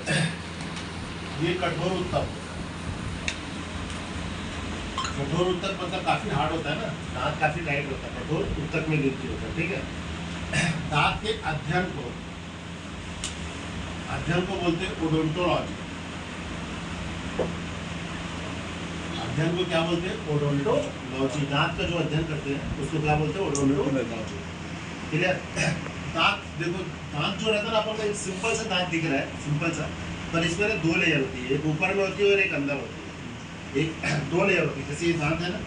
ये कठोर उत्तक। कठोर उत्तक मतलब काफी हार्ड होता है ना, दांत काफी टाइट होता है, कठोर उत्तक में गिनती होता है, ठीक है। दांत के अध्ययन को बोलते हैं ओडोंटोलॉजी। अध्ययन को क्या बोलते हैं? ओडोंटोलॉजी। दांत का जो अध्ययन करते हैं उसको क्या बोलते हैं? ओडोंटोलॉजी। क्लियर? दांत देखो, दांत जो रहता है ना, अपन को एक सिंपल सा दांत दिख रहा है, सिंपल सा, पर इसमें 2 लेयर होती है, एक ऊपर में होती है और एक अंदर होती है। एक 2 लेयर होती है। जैसे ये दांत है ना,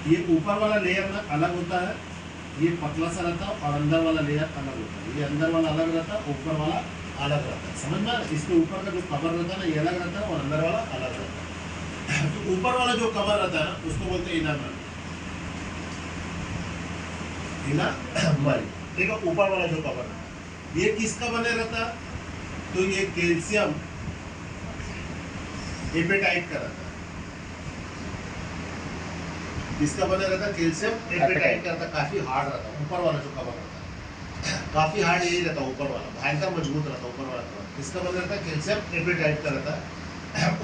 ये ऊपर वाला लेयर ना अलग होता है, ये पतला सा रहता है, और अंदर वाला लेयर अलग होता है। ये अंदर वाला अलग रहता है, ऊपर वाला अलग रहता है। समझ में? इसके ऊपर का जो कवर रहता है ना, ये अलग रहता है, और अंदर वाला अलग रहता है। तो ऊपर वाला जो कवर रहता है ना, उसको बोलते हैं इनामल। इनामल, ठीक है। ऊपर वाला जो कवर है ये किसका बने रहता है? तो ये कैल्शियम एपेटाइट का रहता है। किसका बने रहता है? कैल्शियम एपेटाइट का रहता है। काफी हार्ड रहता है ऊपर वाला जो कवर रहता है, काफी हार्ड यही रहता है ऊपर वाला, भयंकर मजबूत रहता है ऊपर वाला कवर। किसका बने रहता है? कैल्शियम एपेटाइट का रहता है।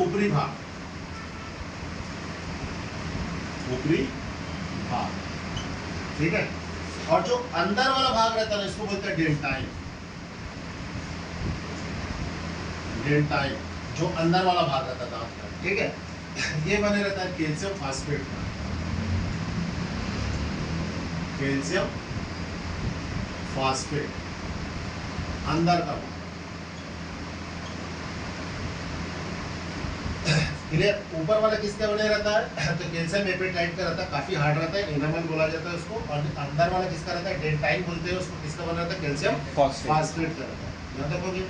ऊपरी भाग, ऊपरी भाग, ठीक है। और जो अंदर वाला भाग रहता है ना, इसको बोलते हैं डेंटाइन। डेंटाइन जो अंदर वाला भाग रहता है दांत का, ठीक है। ये बने रहता है कैल्शियम फास्फेट का। कैल्शियम फास्फेट अंदर का भाग। क्लियर? ऊपर वाला किसका बने रहता है? तो कैल्शियम एपेटाइट का रहता है, काफी हार्ड रहता है, एनामल बोला जाता है उसको। और अंदर वाला किसका रहता है? डेंटाइन बोलते हैं उसको। किसका बना रहता है? कैल्शियम फास्फेट का रहता है। यहाँ तक हो गया।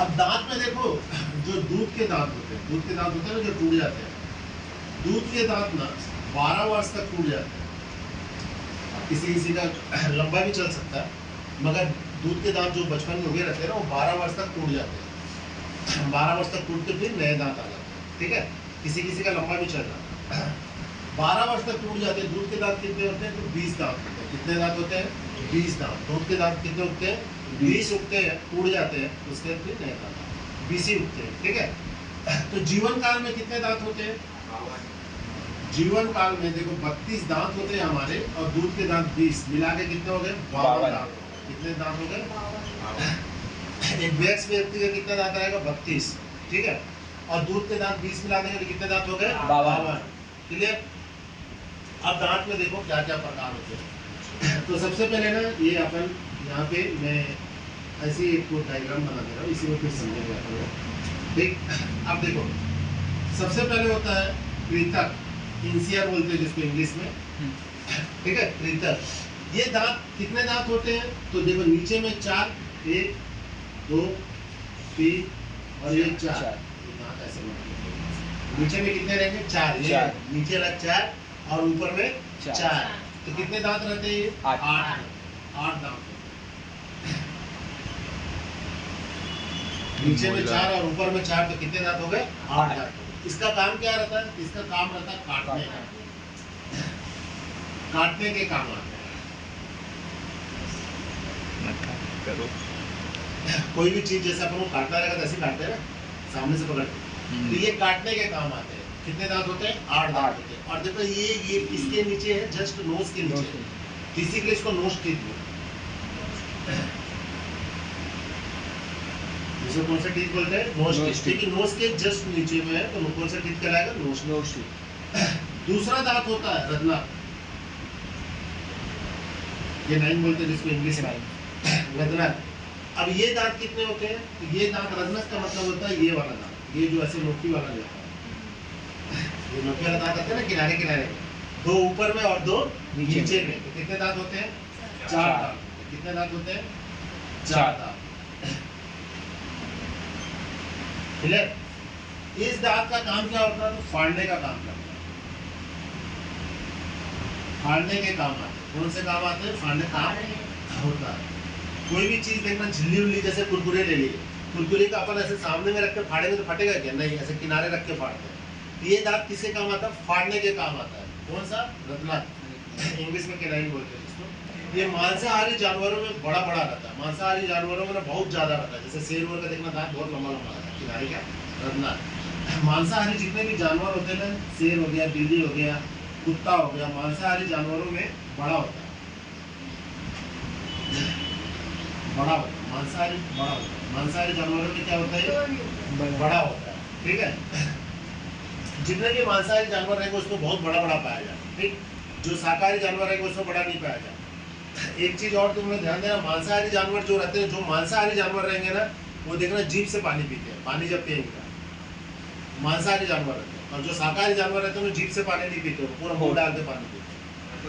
अब दांत में देखो, जो दूध के दांत होते हैं, दूध के दांत होते हैं ना, जो टूट जाते हैं, दूध के दांत ना 12 वर्ष तक टूट जाते हैं। किसी किसी का लंबा भी चल सकता है, मगर दूध के दांत जो बचपन में उगे रहते हैं ना, वो 12 वर्ष तक टूट जाते हैं। 12 वर्ष तक टूट के फिर नए दांत आ जाते हैं, ठीक है। किसी किसी का लंबा भी चल रहा है। 12 वर्ष तक टूट जाते हैं। दूध के दांत कितने होते हैं? तो 20 दांत होते हैं। कितने दांत होते हैं? 20 दांत। दूध के दांत कितने उगते हैं? 20 उगते हैं, टूट जाते हैं, उसके फिर नए दांत 20 ही उगते हैं, ठीक है। तो जीवन काल में कितने दांत होते हैं? जीवन काल में देखो 32 दांत होते हैं हमारे, और दूध के दांत 20, मिला के कितने हो गए? 52 दांत। कितने दांत हो गए? एक वयस्क व्यक्ति का कितना दांत आएगा? 32, ठीक है। और दूध के दांत 20 मिला देंगे तो कितने दांत हो गए? 52। क्लियर? अब दांत में देखो क्या क्या प्रकार होते हैं। तो सबसे पहले ना, ये अपन यहाँ पे मैं ऐसी एक डायग्राम बना दे रहा हूँ, इसी में फिर समझेंगे अपन, ठीक। अब देखो, सबसे पहले होता है कृतक, इंसियर बोलते हैं जिसको इंग्लिश में, ठीक है। कृतक, ये दांत कितने दांत होते हैं? तो देखो नीचे में 4, 1 2 3 और ये 4। दांत ऐसे नीचे में कितने रहेंगे? 4। ये नीचे वाला 4 और ऊपर में 4। तो कितने दांत रहते हैं? 8 दांत। नीचे में 4 और ऊपर में 4, तो कितने दांत हो गए? 8 दांत। इसका काम क्या रहता है? इसका काम रहता है काटने का। काटने के काम आते हैं। कोई भी चीज जैसे अपन को काटना रहेगा तो ऐसे काटते हैं ना, सामने से पकड़ के। तो ये काटने के काम आते हैं। कितने दांत होते हैं? 8 दांत होते हैं। और देखो ये इसके नीचे है, जस्ट नोज के नीचे, इसी के लिए इसको नोज टीथ बोलते हैं। जिसको कौन सा टीथ बोलते हैं? Nose teeth. ठीक है, नोज के जस्ट नीचे में है, तो कौन सा टीथ कहलाएगा? Nose teeth. दूसरा दांत होता है रत्ना, ये 9 बोलते हैं जिसको इंग्लिश में, रत्ना। अब ये दांत कितने होते हैं? तो ये दांत, रत्नस का मतलब होता है ये वाला दांत, ये जो ऐसे नोकी वाला रहता है, ये नोकी वाला दांत आता है ना किनारे किनारे, 2 ऊपर में और 2 नीचे में। तो कितने दांत होते हैं? 4 दांत। कितने दांत होते हैं? 4 दांत। क्लियर? इस दांत का काम क्या होता है? तो फाड़ने का काम करता है। फाड़ने के काम आते हैं। कौन से काम आते हैं? फाड़ने काम होता है। कोई भी चीज देखना, झिल्ली उल्ली, जैसे कुरकुरे ले लिए, कुरकुरे का अपन ऐसे सामने में रख के फाड़ेंगे तो फटेगा क्या? नहीं, ऐसे किनारे रख के फाड़ते हैं। ये दांत किसके काम आता है? फाड़ने के काम आता है। कौन सा? रत्ना, इंग्लिश में कैनाइन बोलते हैं इसको। ये मांसाहारी जानवरों में बड़ा बड़ा रहता है, मांसाहारी जानवरों में ना बहुत ज्यादा रहता है। जैसे शेर का देखना दांत बहुत लंबा लंबा रहता है, किनारे का रत्ना। मांसाहारी जितने भी जानवर होते हैं ना, शेर हो गया, बिल्ली हो गया, कुत्ता हो गया, मांसाहारी जानवरों में बड़ा होता है, बड़ा होता है, मांसाहारी बड़ा होता है। मांसाहारी जानवरों में क्या होता है, बड़ा होता है, ठीक है। जितने भी मांसाहारी जानवर रहेंगे उसको बहुत बड़ा बड़ा पाया जाए, ठीक। जो शाकाहारी जानवर रहेंगे उसको बड़ा नहीं पाया जाए। एक चीज और तुमने ध्यान देना, मांसाहारी जानवर जो रहते हैं, जो मांसाहारी जानवर रहेंगे ना, वो देखना जीभ से पानी पीते हैं, पानी जब पिएंगे मांसाहारी जानवर रहते हैं। और जो शाकाहारी जानवर रहते हैं वो जीभ से पानी नहीं पीते, पूरा मुंह डाल के पानी पीते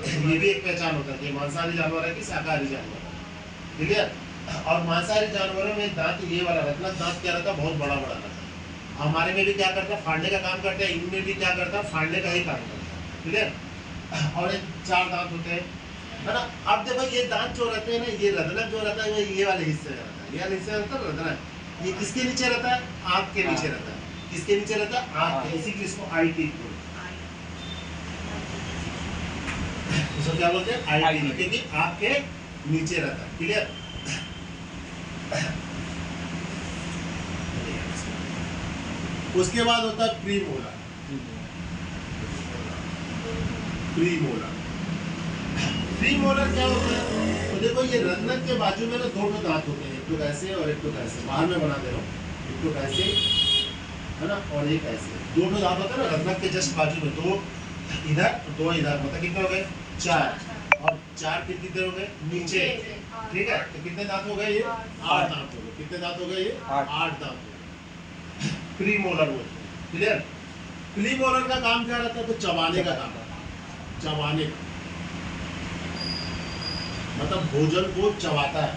हैं। ये भी एक पहचान होता है कि मांसाहारी जानवर है कि शाकाहारी जानवर है, क्लियर। और मांसाहारी जानवरों में दांत ये वाला रहता है, दांत क्या रहता है, बहुत बड़ा बड़ा रहता है। हमारे में भी क्या करता है, फाड़ने का काम करते हैं, इनमें भी क्या करता है, फाड़ने का ही काम करता है, क्लियर। और एक 4 दांत होते हैं, है ना। अब देखो ये दांत जो रहते हैं ना, ये रदनक जो रहता है वो ये वाले हिस्से में रहता है, ये वाले हिस्से में रहता है रदनक। ये किसके नीचे रहता है, आंख के नीचे रहता है। किसके नीचे रहता है, आंख के, इसी के इसको आई टीथ बोलते हैं। इसको क्या बोलते हैं, आई टीथ, क्योंकि आंख के नीचे रहता है, क्लियर। उसके बाद होता है प्रीमोलर। प्रीमोलर, प्रीमोलर क्या होता है, तो देखो ये रत्नक के बाजू में ना 2 दांत होते हैं, एक तो ऐसे और एक तो ऐसे, बाहर में बना दे रहा हूँ, एक तो ऐसे है ना, और एक ऐसे, 2 दांत होते हैं ना रत्नक के जस्ट बाजू में, 2 इधर 2 इधर, मतलब कितने हो गए, 4। और 4 कितने हो गए नीचे, ठीक है। तो कितने दांत हो गए, ये 8 दांत हो गए। कितने दांत हो गए, ये 8 दांत हो गए। प्रीमोलर बोलते हैं, क्लियर। प्रीमोलर का काम क्या रहता है, तो चबाने का काम रहता है, चबाने का मतलब भोजन को चबाता है।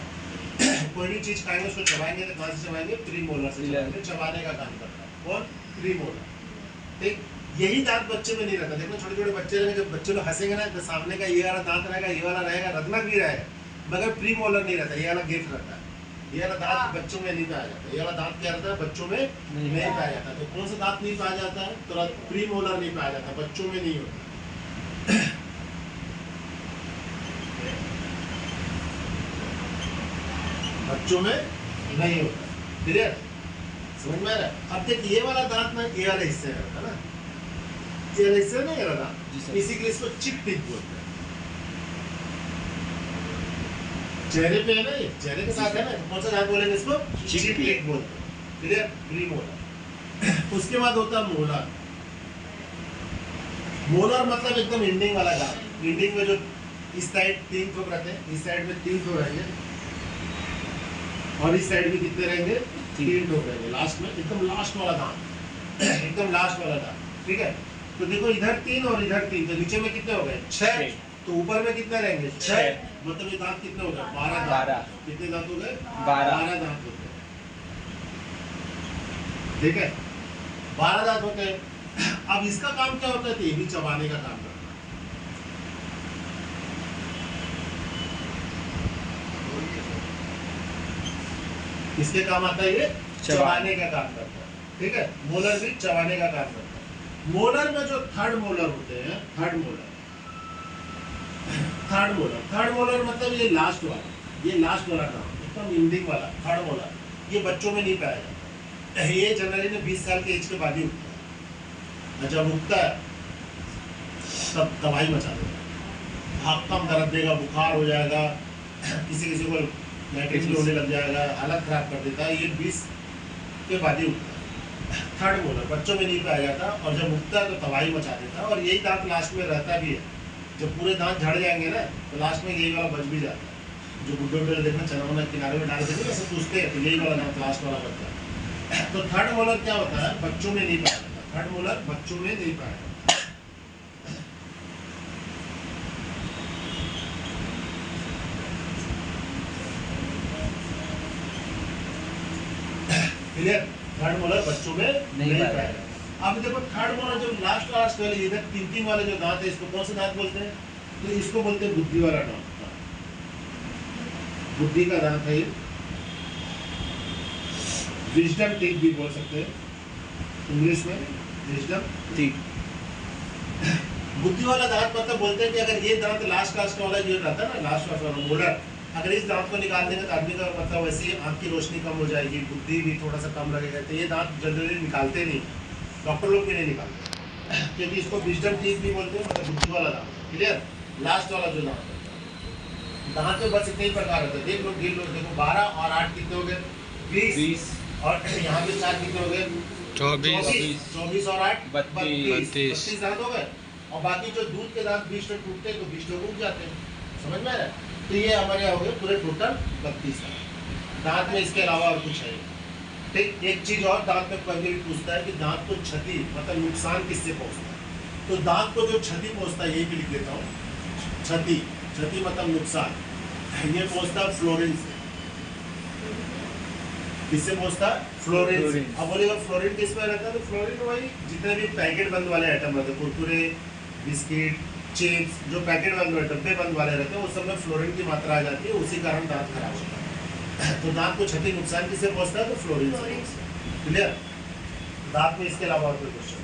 कोई भी चीज खाएंगे उसको चबाएंगे, तो कहां से चबाएंगे, प्रीमोलर से चबाएंगे, चबाने का काम करता है कौन, प्रीमोलर, ठीक। यही दांत बच्चे में नहीं रहता, देखो छोटे छोटे बच्चे रहेंगे, जब बच्चे लोग हंसेंगे ना, तो सामने का ये वाला दांत रहेगा, ये वाला रहेगा, रत्नक भी रहेगा, मगर प्रीमोलर नहीं रहता, ये वाला गिफ्ट रहता है। ये वाला दांत बच्चों में नहीं पाया जाता, ये वाला दांत क्या रहता है, बच्चों में नहीं पाया जाता। तो कौन सा दांत नहीं पाया जाता है, तो प्रीमोलर नहीं पाया जाता, बच्चों में नहीं होता। बच्चों में नहीं होता, क्लियर, समझ में आ रहा है। अब देख ये वाला दांत ना, ये वाले हिस्से में रहता है ना, ये वाला हिस्से ना, ये वाला दांत, इसी के लिए इसको चिक टीथ बोलते हैं। चेहरे पे है ना, ये चेहरे के साथ है ना, कौन सा दांत बोलेंगे इसको, चिक टीथ बोलते हैं, क्लियर, प्रीमोलर। उसके बाद होता है मोलर। मोलर मतलब एकदम एंडिंग वाला दांत, एंडिंग में जो इस साइड 3 ठोक रहते हैं, इस साइड में 3 ठोक रहेंगे, और इस साइड में कितने रहेंगे, 3 ठोक रहेंगे, लास्ट में एकदम लास्ट वाला दांत, एकदम लास्ट वाला दांत, ठीक है। तो देखो इधर 3 और इधर 3, तो नीचे में कितने हो गए, 6। तो ऊपर में कितने रहेंगे, 6, मतलब ये दांत कितने हो गए, 12 दांत। कितने दांत हो गए, 12 दांत होते हैं, ठीक है, 12 दांत होते हैं। अब इसका काम क्या होता है, तो ये भी चबाने का काम करता है। इसके काम आता है, ये चबाने का काम करता है, ठीक है। मोलर भी चबाने का काम करता है। मोलर में जो थर्ड मोलर होते हैं, थर्ड मोलर मतलब ये लास्ट वाला, ये लास्ट वाला काम, एकदम एंडिंग वाला थर्ड मोलर, ये बच्चों में नहीं पाया जाता, ये जनरली में 20 साल के एज के बाद ही उठता है। जब उठता है तब तबाही मचा देगा, भागम दर्द देगा, बुखार हो जाएगा, किसी को लैट्रिन भी होने लग जाएगा, हालत खराब कर देता है। ये 20 के बाद ही उठता है, थर्ड मोलर बच्चों में नहीं पाया जाता, और जब उठता है तो तबाही मचा देता है। और यही दांत लास्ट में रहता भी है, जब पूरे दांत झड़ जाएंगे ना, तो लास्ट में यही वाला बच भी जाता है। जो बुड्ढे बुड्ढे देखना चना किनारे में डाल देते हैं, पूछते हैं, तो यही वाला दांत लास्ट वाला बचता है। तो थर्ड मोलर क्या होता है, बच्चों में नहीं पाया जाता, थर्ड मोलर बच्चों में नहीं पाया जाता। क्लियर, थर्ड मोलर बच्चों में नहीं पाएगा। अब देखो थर्ड मोलर जो लास्ट वाले इधर 3 वाले जो दांत है, इसको कौन सा दांत बोलते हैं, तो इसको बोलते हैं बुद्धि वाला दांत, बुद्धि का दांत है ये, विजडम टीथ भी बोल सकते हैं इंग्लिश में, विजडम टीथ। बुद्धि वाला दांत मतलब बोलते हैं कि अगर ये दांत लास्ट वाला जो रहता है ना, लास्ट वाला मोलर, अगर इस दांत को निकाल देंगे तो आदमी का मतलब वैसे ही आँख की रोशनी कम हो जाएगी, बुद्धि भी थोड़ा सा कम लगेगा। तो ये दांत जनरली निकालते नहीं, डॉक्टर लोग भी नहीं निकालते, क्योंकि इसको विजडम टीथ भी बोलते हैं, मतलब बुद्धि वाला दांत। क्लियर? लास्ट वाला जो दांत है, दांत में बस इतने ही प्रकार होते हैं। देख लो देखो 12 और 8 कितने हो गए? 20। और यहाँ भी 4 कितने हो गए? 24 और 8 32 दांत हो गए। और बाकी जो दूध के दांत 20 लोग टूटते हैं तो 20 लोग उग जाते हैं। समझ में आ रहा है? तो ये हमारे यहाँ हो गए पूरे टोटल 32 दांत में। इसके अलावा और कुछ है ठीक। एक चीज और दांत में कभी भी पूछता है कि दांत को क्षति मतलब नुकसान किससे पहुंचता है, तो दांत को जो क्षति पहुंचता है, यही भी लिख देता हूँ, क्षति मतलब नुकसान, ये पहुंचता है फ्लोरीन से। किससे पहुंचता है? फ्लोरीन से। अब बोलेगा फ्लोरीन किस में रहता है? तो फ्लोरीन वही जितने भी पैकेट बंद वाले आइटम रहते हैं, कुरकुरे, बिस्किट, चिप्स, जो पैकेट बंद वाले डब्बे बंद वाले रहते हैं, उस सब में फ्लोरीन की मात्रा आ जाती है, उसी कारण दांत खराब होता है। तो दांत को क्षति नुकसान किससे पहुंचता है? तो फ्लोरीन से। क्लियर? दांत में इसके अलावा और कोई क्वेश्चन?